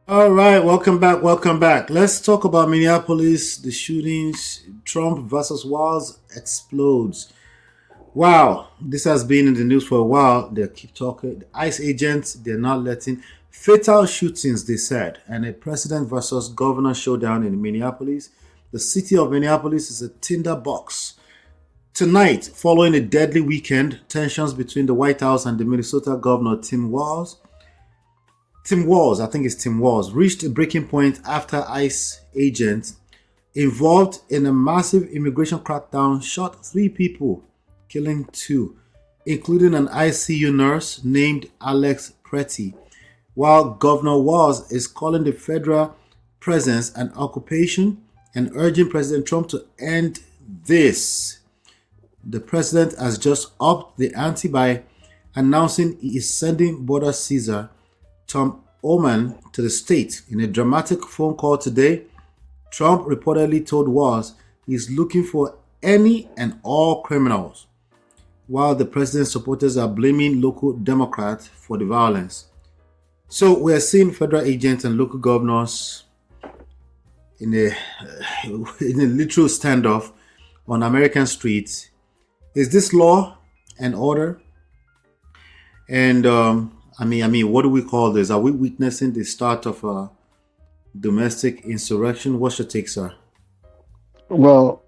All right, welcome back. Welcome back. Let's talk about Minneapolis, the shootings. Trump versus Walz explodes. Wow, this has been in the news for a while. They keep talking. The ICE agents, they're not letting fatal shootings, they said. And a president versus governor showdown in Minneapolis. The city of Minneapolis is a tinderbox. Tonight, following a deadly weekend, tensions between the White House and the Minnesota governor, Tim Walz, I think it's Tim Walz, reached a breaking point after ICE agents involved in a massive immigration crackdown shot three people, killing two, including an ICU nurse named Alex Pretty, while Governor Walz is calling the federal presence an occupation and urging President Trump to end this. The president has just upped the ante by announcing he is sending border Caesar Tom Oman to the state. In a dramatic phone call today, Trump reportedly told Walz he's looking for any and all criminals, while the president's supporters are blaming local Democrats for the violence. So we are seeing federal agents and local governors in a in a literal standoff on American streets. Is this law and order? And I mean, what do we call this? Are we witnessing the start of a domestic insurrection? What's your take, sir? Well,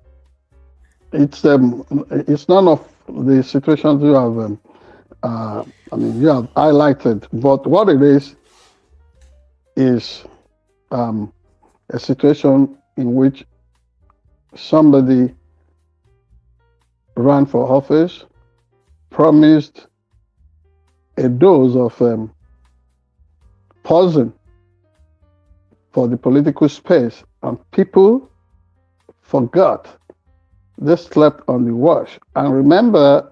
it's none of the situations you have you have highlighted, but what it is a situation in which somebody ran for office, promised a dose of poison for the political space, and people forgot. They slept on the wash. And remember,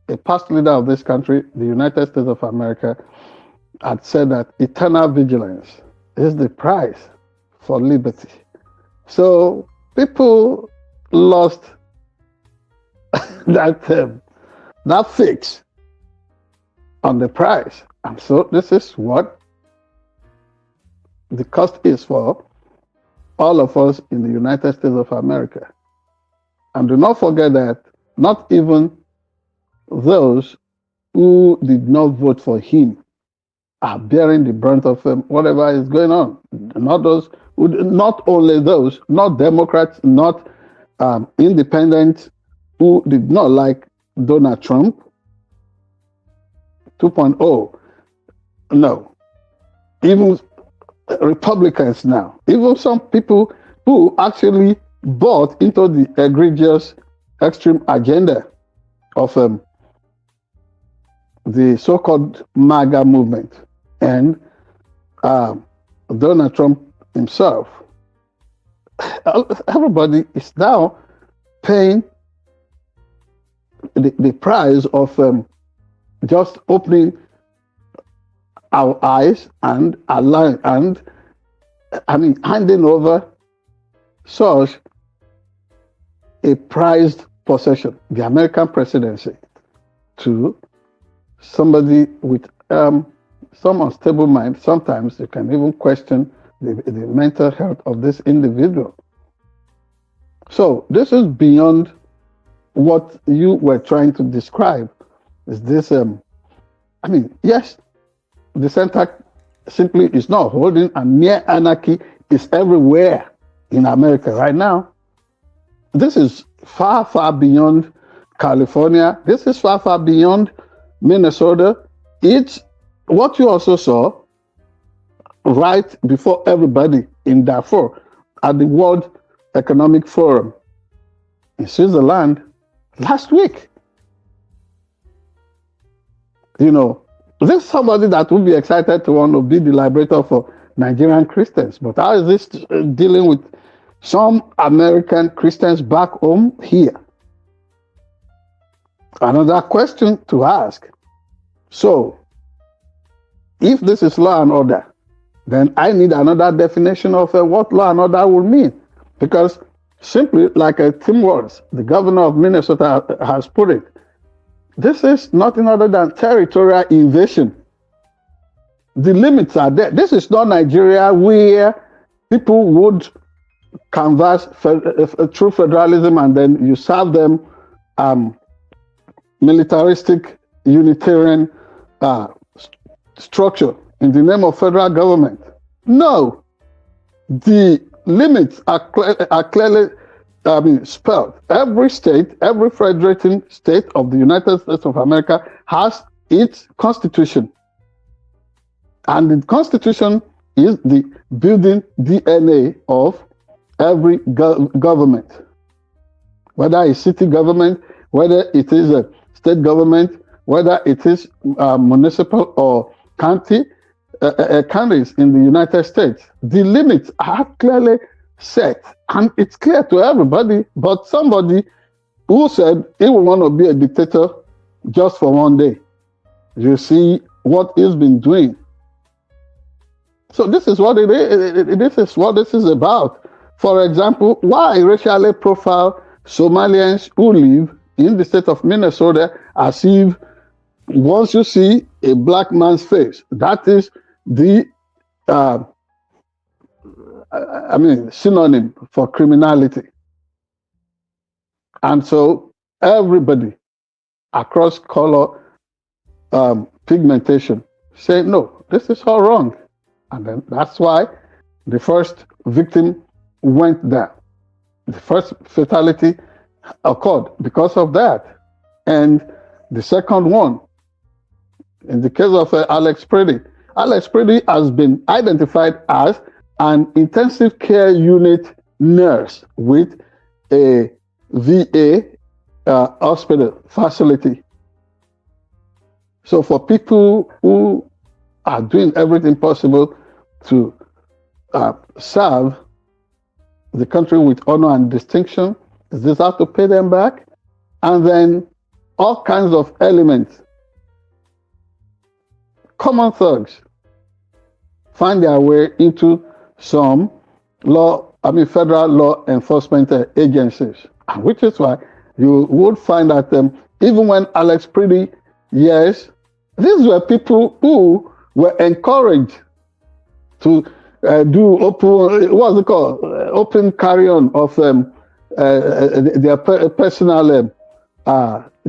a past leader of this country, the United States of America, had said that eternal vigilance is the price for liberty. So people lost that fix on the price. And so this is what the cost is for all of us in the United States of America. And do not forget that not even those who did not vote for him are bearing the brunt of whatever is going on. Not only those, not Democrats, not independents who did not like Donald Trump 2.0. No, even Republicans now, even some people who actually bought into the egregious extreme agenda of the so-called MAGA movement and Donald Trump himself. Everybody is now paying the price of just opening our eyes and allowing and handing over such a prized possession, the American presidency, to somebody with some unstable mind. Sometimes you can even question the mental health of this individual. So this is beyond what you were trying to describe. Is this yes, the center simply is not holding, and mere anarchy is everywhere in America right now. This is far, far beyond California. This is far, far beyond Minnesota. It's what you also saw right before everybody in Darfur at the World Economic Forum in Switzerland last week. You know, this is somebody that would be excited to want to be the liberator for Nigerian Christians. But how is this dealing with some American Christians back home here? Another question to ask. So, if this is law and order, then I need another definition of what law and order would mean. Because simply, like Tim Walz, the governor of Minnesota, has put it, this is nothing other than territorial invasion. The limits are there. This is not Nigeria where people would canvass through federalism and then you serve them militaristic Unitarian structure in the name of federal government. No, the limits are clearly spelled. Every state, every federating state of the United States of America has its constitution. And the constitution is the building DNA of every government, whether it's city government, whether it is a state government, whether it is municipal or counties in the United States. The limits are clearly set, and it's clear to everybody, but somebody who said he will want to be a dictator just for one day. You see what he's been doing. So this is what it is. This is what this is about. For example, why racially profile Somalians who live in the state of Minnesota as if once you see a black man's face, that is the synonym for criminality. And so everybody across color pigmentation say, no, this is all wrong. And then that's why the first victim went down. The first fatality occurred because of that. And the second one, in the case of Alex Preedy has been identified as an intensive care unit nurse with a VA hospital facility. So for people who are doing everything possible to serve the country with honor and distinction, this has to pay them back. And then all kinds of elements, common thugs, find their way into some federal law enforcement agencies, which is why you would find that even when Alex Preedy, yes, these were people who were encouraged to do open carry-on of their personal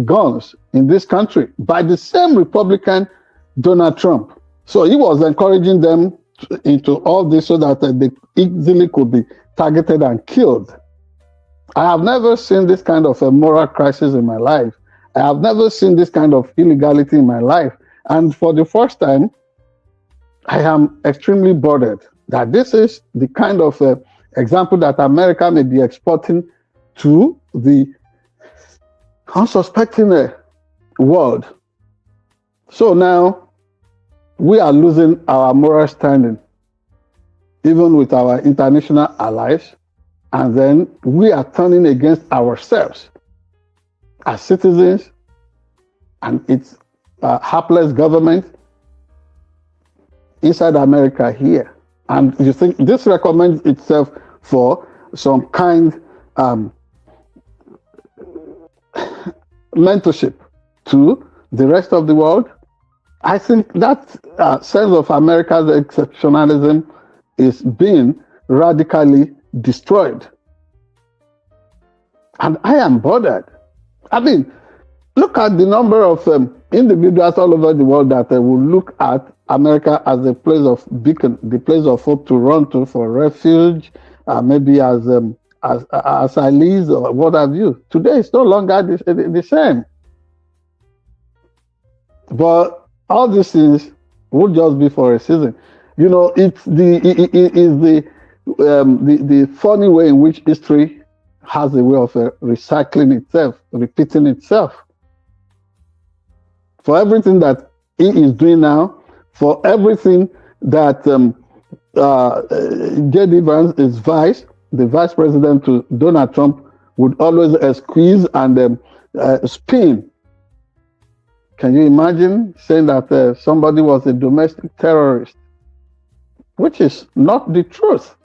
guns in this country by the same Republican Donald Trump. So he was encouraging them into all this so that they easily could be targeted and killed. I have never seen this kind of a moral crisis in my life. I have never seen this kind of illegality in my life. And for the first time, I am extremely bothered that this is the kind of example that America may be exporting to the unsuspecting world. So now we are losing our moral standing, even with our international allies, and then we are turning against ourselves as citizens and its hapless government inside America here. And you think this recommends itself for some kind mentorship to the rest of the world? I think that sense of America's exceptionalism is being radically destroyed. And I am bothered. I mean, look at the number of individuals all over the world that will look at America as a place of beacon, the place of hope to run to for refuge, maybe as allies or what have you. Today it's no longer the same. But all these things would just be for a season. You know, it's the funny way in which history has a way of recycling itself, repeating itself. For everything that he is doing now, for everything that J.D. Vance is the vice president to Donald Trump, would always squeeze and spin. Can you imagine saying that somebody was a domestic terrorist? Which is not the truth.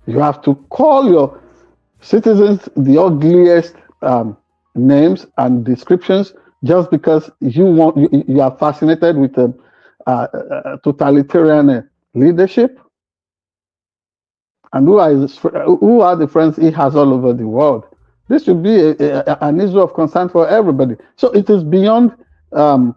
You have to call your citizens the ugliest names and descriptions just because you are fascinated with totalitarian leadership? And who are the friends he has all over the world? This should be an issue of concern for everybody. So it is beyond the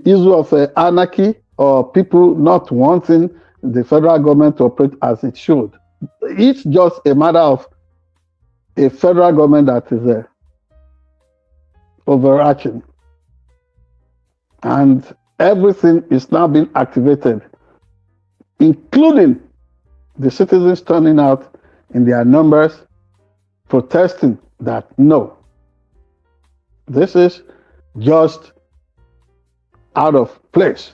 issue of anarchy or people not wanting the federal government to operate as it should. It's just a matter of a federal government that is overarching. And everything is now being activated, including the citizens turning out in their numbers, protesting that no, this is just out of place.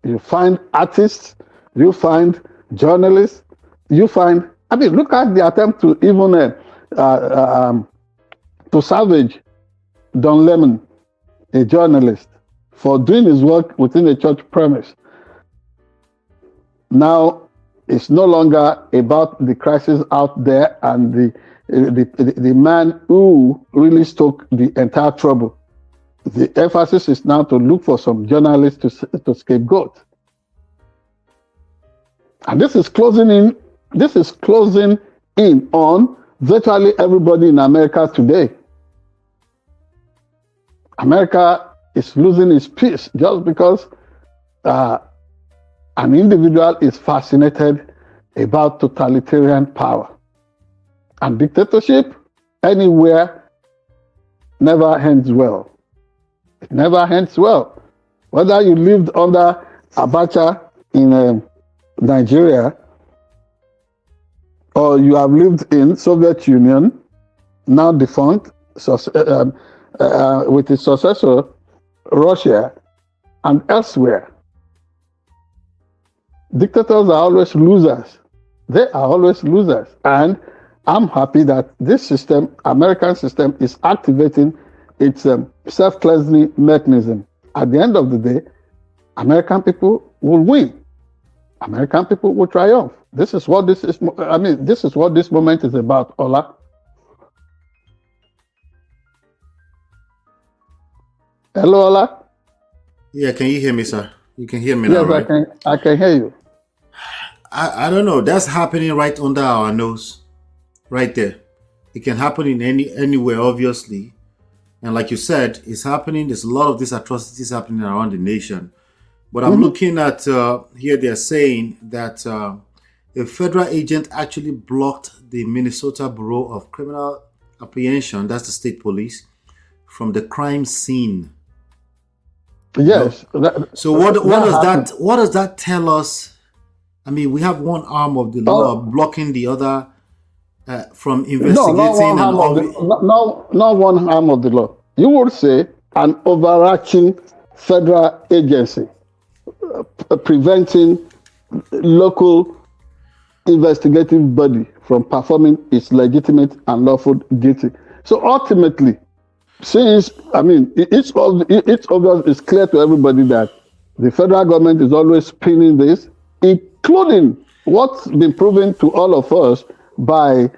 You find artists, you find journalists, you find, I mean, look at the attempt to even to savage Don Lemon, a journalist, for doing his work within a church premise. Now, it's no longer about the crisis out there and the man who really stoked the entire trouble. The emphasis is now to look for some journalists to scapegoat. And this is closing in. This is closing in on virtually everybody in America today. America is losing its peace just because an individual is fascinated about totalitarian power. And dictatorship anywhere never ends well. It never ends well. Whether you lived under Abacha in Nigeria, or you have lived in Soviet Union, now defunct, with its successor, Russia, and elsewhere. Dictators are always losers. They are always losers. And I'm happy that this system, American system, is activating its self-cleansing mechanism. At the end of the day, American people will win. American people will triumph. This is what this is. I mean, this is what this moment is about, Ola. Hello, Ola. Yeah, can you hear me, sir? You can hear me now, right? Yes, I can hear you. I don't know. That's happening right under our nose, right there. It can happen in anywhere, obviously. And like you said, it's happening. There's a lot of these atrocities happening around the nation. But I'm looking at here, they're saying that a federal agent actually blocked the Minnesota Bureau of Criminal Apprehension, that's the state police, from the crime scene. Yes. So what does that tell us? I mean, we have one arm of the law blocking the other from investigating. Not one arm of the law. You would say an overarching federal agency preventing local investigative body from performing its legitimate and lawful duty. So ultimately, since it's obvious, it's clear to everybody that the federal government is always spinning this, including what's been proven to all of us by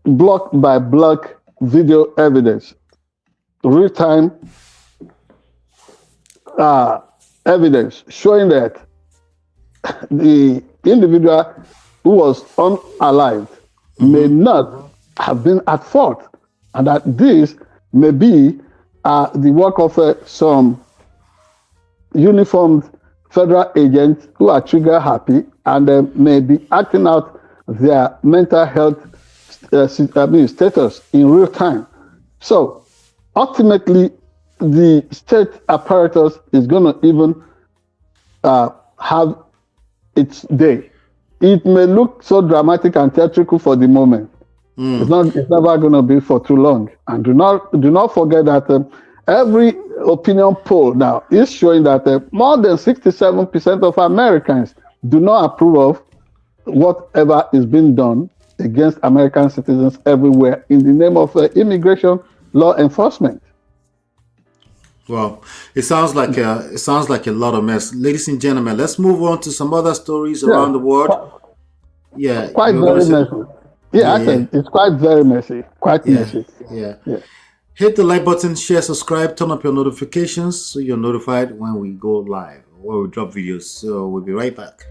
block by block video evidence, real-time evidence showing that the individual who was unalived may not have been at fault, and that this may be the work of some uniformed federal agents who are trigger happy and may be acting out their mental health status in real time. So ultimately, the state apparatus is going to even have its day. It may look so dramatic and theatrical for the moment. It's never going to be for too long. And do not forget that every opinion poll now is showing that more than 67% of Americans do not approve of whatever is being done against American citizens everywhere in the name of immigration law enforcement. Well, it sounds like a lot of mess. Ladies and gentlemen, let's move on to some other stories around the world. Quite very messy. I think it's quite very messy. Messy. Yeah. Hit the like button, share, subscribe, turn up your notifications so you're notified when we go live. where we drop videos. So we'll be right back.